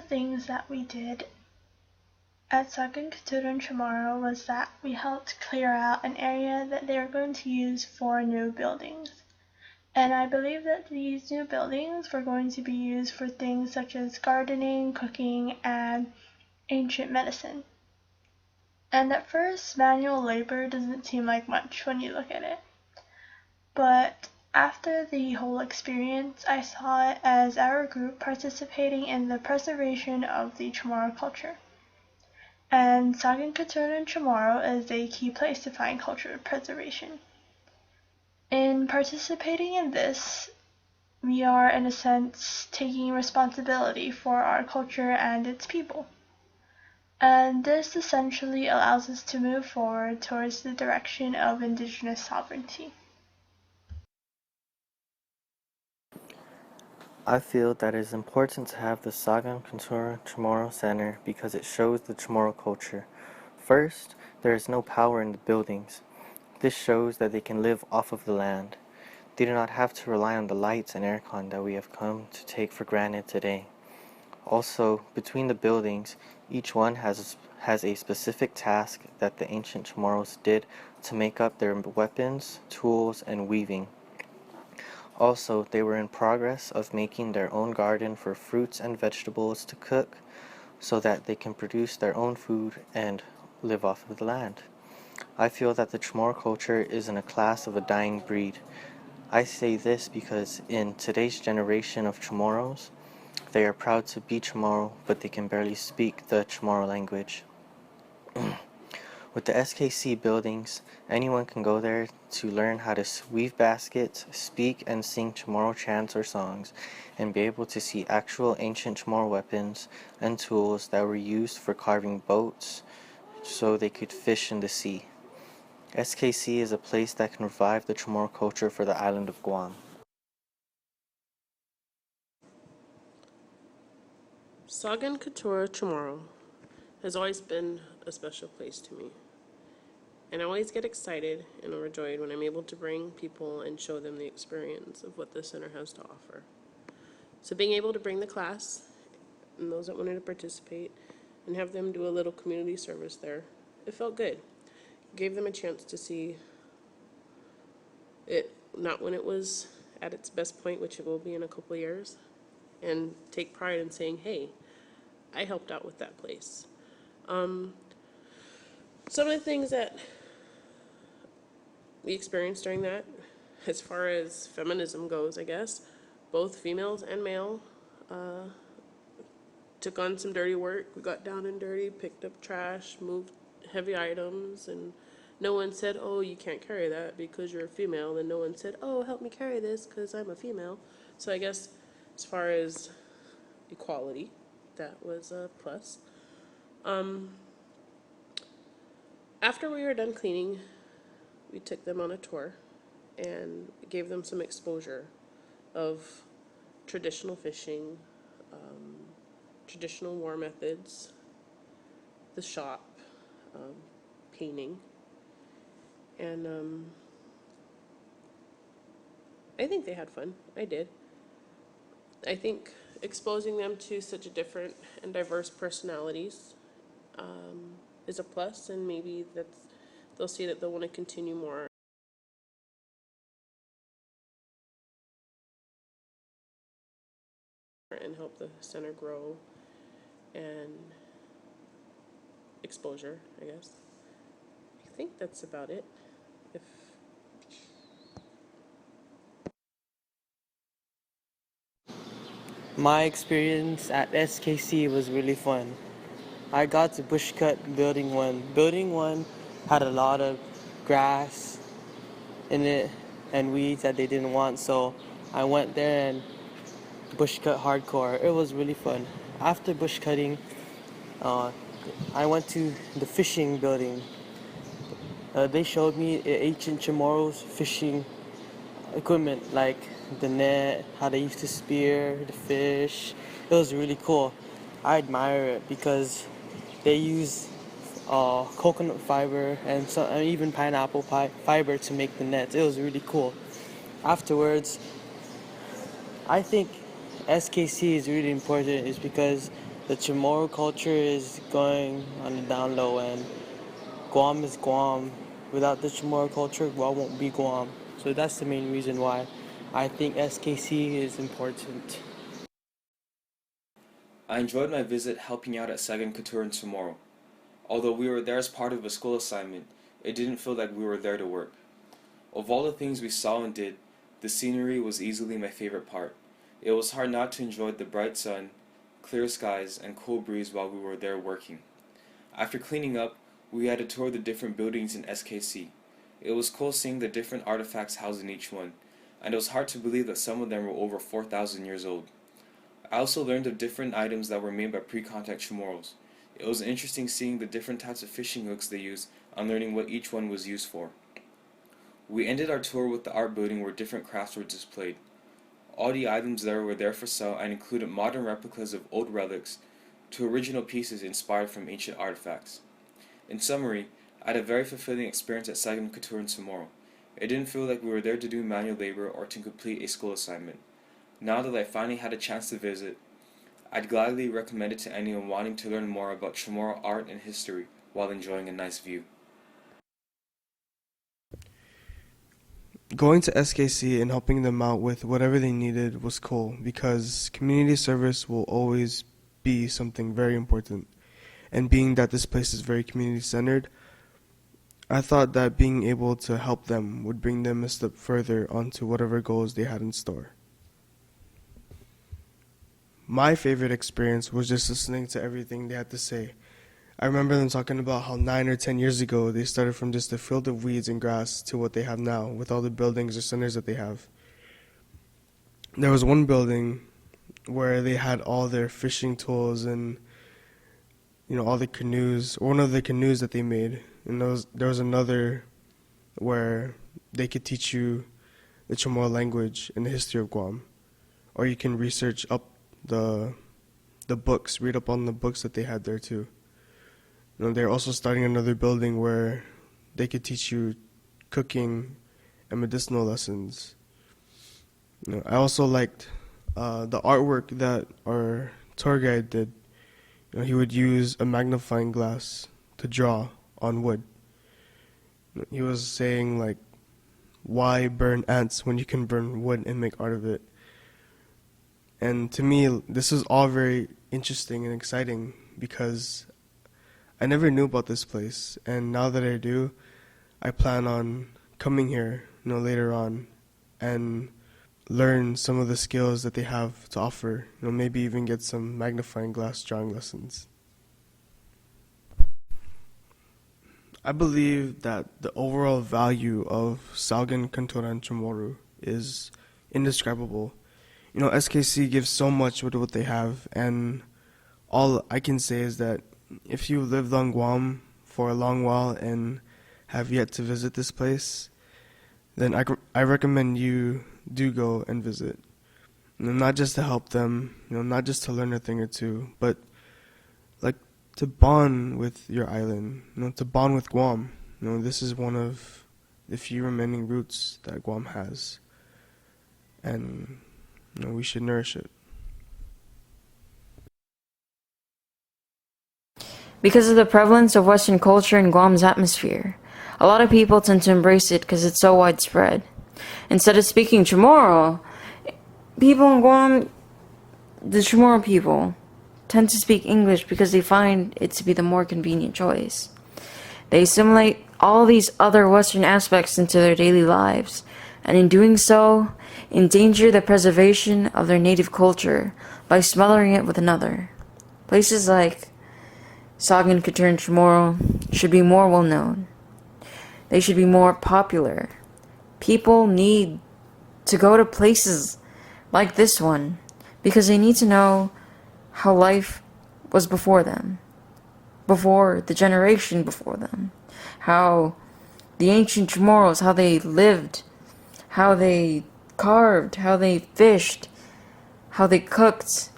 things that we did at Sagan Kotturan Chamoru was that we helped clear out an area that they were going to use for new buildings. And I believe that these new buildings were going to be used for things such as gardening, cooking, and ancient medicine. And at first, manual labor doesn't seem like much when you look at it. But after the whole experience, I saw it as our group participating in the preservation of the Chamorro culture. And Sagan Kotturan Chamoru is a key place to find culture preservation. In participating in this, we are, in a sense, taking responsibility for our culture and its people. And this essentially allows us to move forward towards the direction of indigenous sovereignty. I feel that it is important to have the Sagan Kotturan Chamoru Center because it shows the Chamorro culture. First, there is no power in the buildings. This shows that they can live off of the land. They do not have to rely on the lights and aircon that we have come to take for granted today. Also, between the buildings, each one has a specific task that the ancient Chamorros did to make up their weapons, tools, and weaving. Also, they were in progress of making their own garden for fruits and vegetables to cook so that they can produce their own food and live off of the land. I feel that the Chamorro culture is in a class of a dying breed. I say this because in today's generation of Chamorros, they are proud to be Chamorro, but they can barely speak the Chamorro language. With the SKC buildings, anyone can go there to learn how to weave baskets, speak and sing Chamorro chants or songs, and be able to see actual ancient Chamorro weapons and tools that were used for carving boats so they could fish in the sea. SKC is a place that can revive the Chamorro culture for the island of Guam. Sagan Kotturan Chamoru has always been a special place to me. And I always get excited and overjoyed when I'm able to bring people and show them the experience of what the center has to offer. So being able to bring the class and those that wanted to participate and have them do a little community service there, it felt good. It gave them a chance to see it, not when it was at its best point, which it will be in a couple of years, and take pride in saying, hey, I helped out with that place. Some of the things that we experienced during that, as far as feminism goes, I guess, both females and male took on some dirty work. We got down and dirty, picked up trash, moved heavy items, and no one said, oh, you can't carry that because you're a female, and no one said, oh, help me carry this because I'm a female. So I guess as far as equality, that was a plus. After we were done cleaning, we took them on a tour and gave them some exposure of traditional fishing, traditional war methods, the shop, painting, and I think they had fun. I did. I think exposing them to such a different and diverse personalities is a plus, and maybe they'll see that they'll want to continue more. And help the center grow and exposure, I guess. I think that's about it. If My experience at SKC was really fun. I got to bush cut building one. Building one had a lot of grass in it and weeds that they didn't want, so I went there and bush cut hardcore. It was really fun. After bush cutting, I went to the fishing building. They showed me ancient Chamorro's fishing equipment, like the net, how they used to spear the fish. It was really cool. I admire it because they use coconut fiber and even pineapple fiber to make the nets. It was really cool. Afterwards, I think SKC is really important is because The Chamorro culture is going on the down low, and Guam is Guam. Without the Chamorro culture, Guam won't be Guam. So that's the main reason why I think SKC is important. I enjoyed my visit helping out at Sagan Kotturan Chamoru. Although we were there as part of a school assignment, it didn't feel like we were there to work. Of all the things we saw and did, the scenery was easily my favorite part. It was hard not to enjoy the bright sun, clear skies, and cool breeze while we were there working. After cleaning up, we had a tour of the different buildings in SKC. It was cool seeing the different artifacts housed in each one, and it was hard to believe that some of them were over 4,000 years old. I also learned of different items that were made by pre-contact Chamorros. It was interesting seeing the different types of fishing hooks they used and learning what each one was used for. We ended our tour with the art building where different crafts were displayed. All the items there were there for sale and included modern replicas of old relics to original pieces inspired from ancient artifacts. In summary, I had a very fulfilling experience at Sagan Kotturan Chamoru. It didn't feel like we were there to do manual labor or to complete a school assignment. Now that I finally had a chance to visit, I'd gladly recommend it to anyone wanting to learn more about Chamorro art and history while enjoying a nice view. Going to SKC and helping them out with whatever they needed was cool because community service will always be something very important. And being that this place is very community centered, I thought that being able to help them would bring them a step further onto whatever goals they had in store. My favorite experience was just listening to everything they had to say. I remember them talking about how 9 or 10 years ago they started from just a field of weeds and grass to what they have now with all the buildings or centers that they have. There was one building where they had all their fishing tools and all the canoes, or one of the canoes that they made. And there was another where they could teach you the Chamorro language and the history of Guam. Or you can research up the books, read up on the books that they had there too. They're also starting another building where they could teach you cooking and medicinal lessons. I also liked the artwork that our tour guide did. He would use a magnifying glass to draw on wood. He was saying like, why burn ants when you can burn wood and make art of it? And to me, this is all very interesting and exciting because I never knew about this place. And now that I do, I plan on coming here, later on and learn some of the skills that they have to offer. Maybe even get some magnifying glass drawing lessons. I believe that the overall value of Sagan Kotturan Chamoru is indescribable. SKC gives so much with what they have, and all I can say is that if you lived on Guam for a long while and have yet to visit this place, then I recommend you do go and visit. Not just to help them, not just to learn a thing or two, but like to bond with your island, to bond with Guam. This is one of the few remaining roots that Guam has, and we should nourish it. Because of the prevalence of Western culture in Guam's atmosphere, a lot of people tend to embrace it because it's so widespread. Instead of speaking Chamorro, people in Guam, the Chamorro people, tend to speak English because they find it to be the more convenient choice. They assimilate all these other Western aspects into their daily lives, and in doing so, endanger the preservation of their native culture by smothering it with another. Places like Sagan Kotturan Chamoru should be more well known. They should be more popular. People need to go to places like this one because they need to know how life was before them, before the generation before them, how the ancient Chamorros, how they lived, how they carved, how they fished, how they cooked,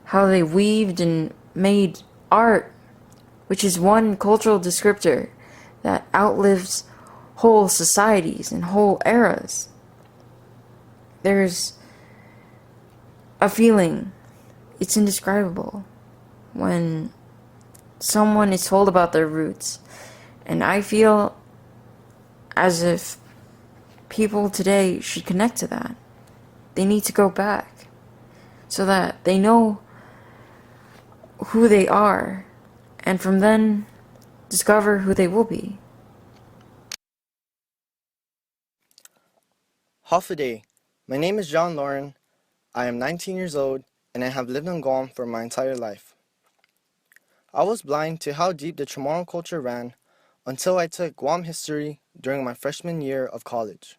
how they weaved and made art, which is one cultural descriptor that outlives whole societies and whole eras. There's a feeling, it's indescribable. when someone is told about their roots. And I feel as if people today should connect to that. They need to go back so that they know who they are, and from then discover who they will be. Hafuday. My name is John Lauren. I am 19 years old and I have lived in Guam for my entire life. I was blind to how deep the Chamorro culture ran until I took Guam history during my freshman year of college.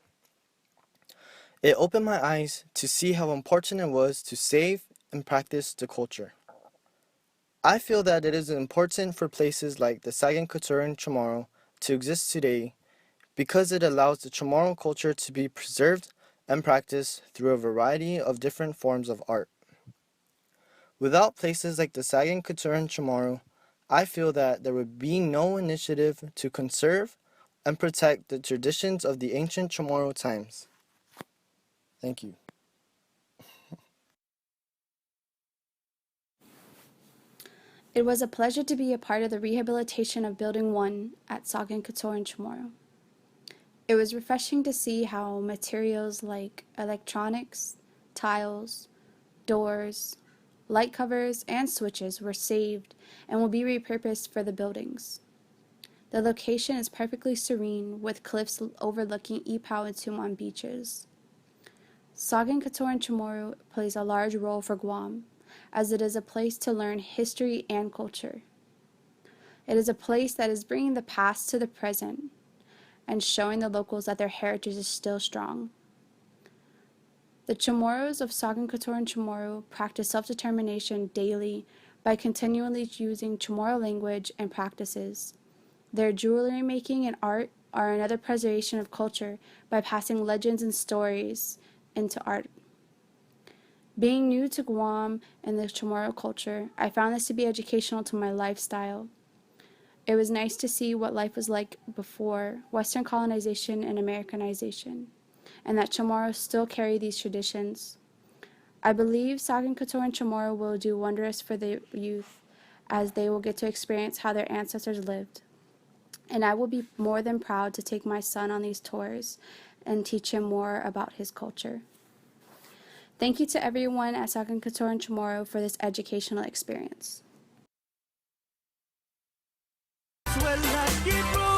It opened my eyes to see how important it was to save and practice the culture. I feel that it is important for places like the Sagan Kotturan Chamoru to exist today because it allows the Chamorro culture to be preserved and practiced through a variety of different forms of art. Without places like the Sagan Kotturan Chamoru, I feel that there would be no initiative to conserve and protect the traditions of the ancient Chamorro times. Thank you. It was a pleasure to be a part of the rehabilitation of Building 1 at Sagan Kotturan Chamoru. It was refreshing to see how materials like electronics, tiles, doors, light covers, and switches were saved and will be repurposed for the buildings. The location is perfectly serene with cliffs overlooking Ipao and Tumon beaches. Sagan Kotturan Chamoru plays a large role for Guam, as it is a place to learn history and culture. It is a place that is bringing the past to the present and showing the locals that their heritage is still strong. The Chamorros of Sagan Kotturan Chamoru practice self-determination daily by continually using Chamorro language and practices. Their jewelry making and art are another preservation of culture by passing legends and stories into art. Being new to Guam and the Chamorro culture, I found this to be educational to my lifestyle. It was nice to see what life was like before Western colonization and Americanization, and that Chamorros still carry these traditions. I believe Sagan Kotturan Chamoru will do wonders for the youth, as they will get to experience how their ancestors lived. And I will be more than proud to take my son on these tours and teach him more about his culture. Thank you to everyone at Sagan Kotturan Chamoru for this educational experience. Well,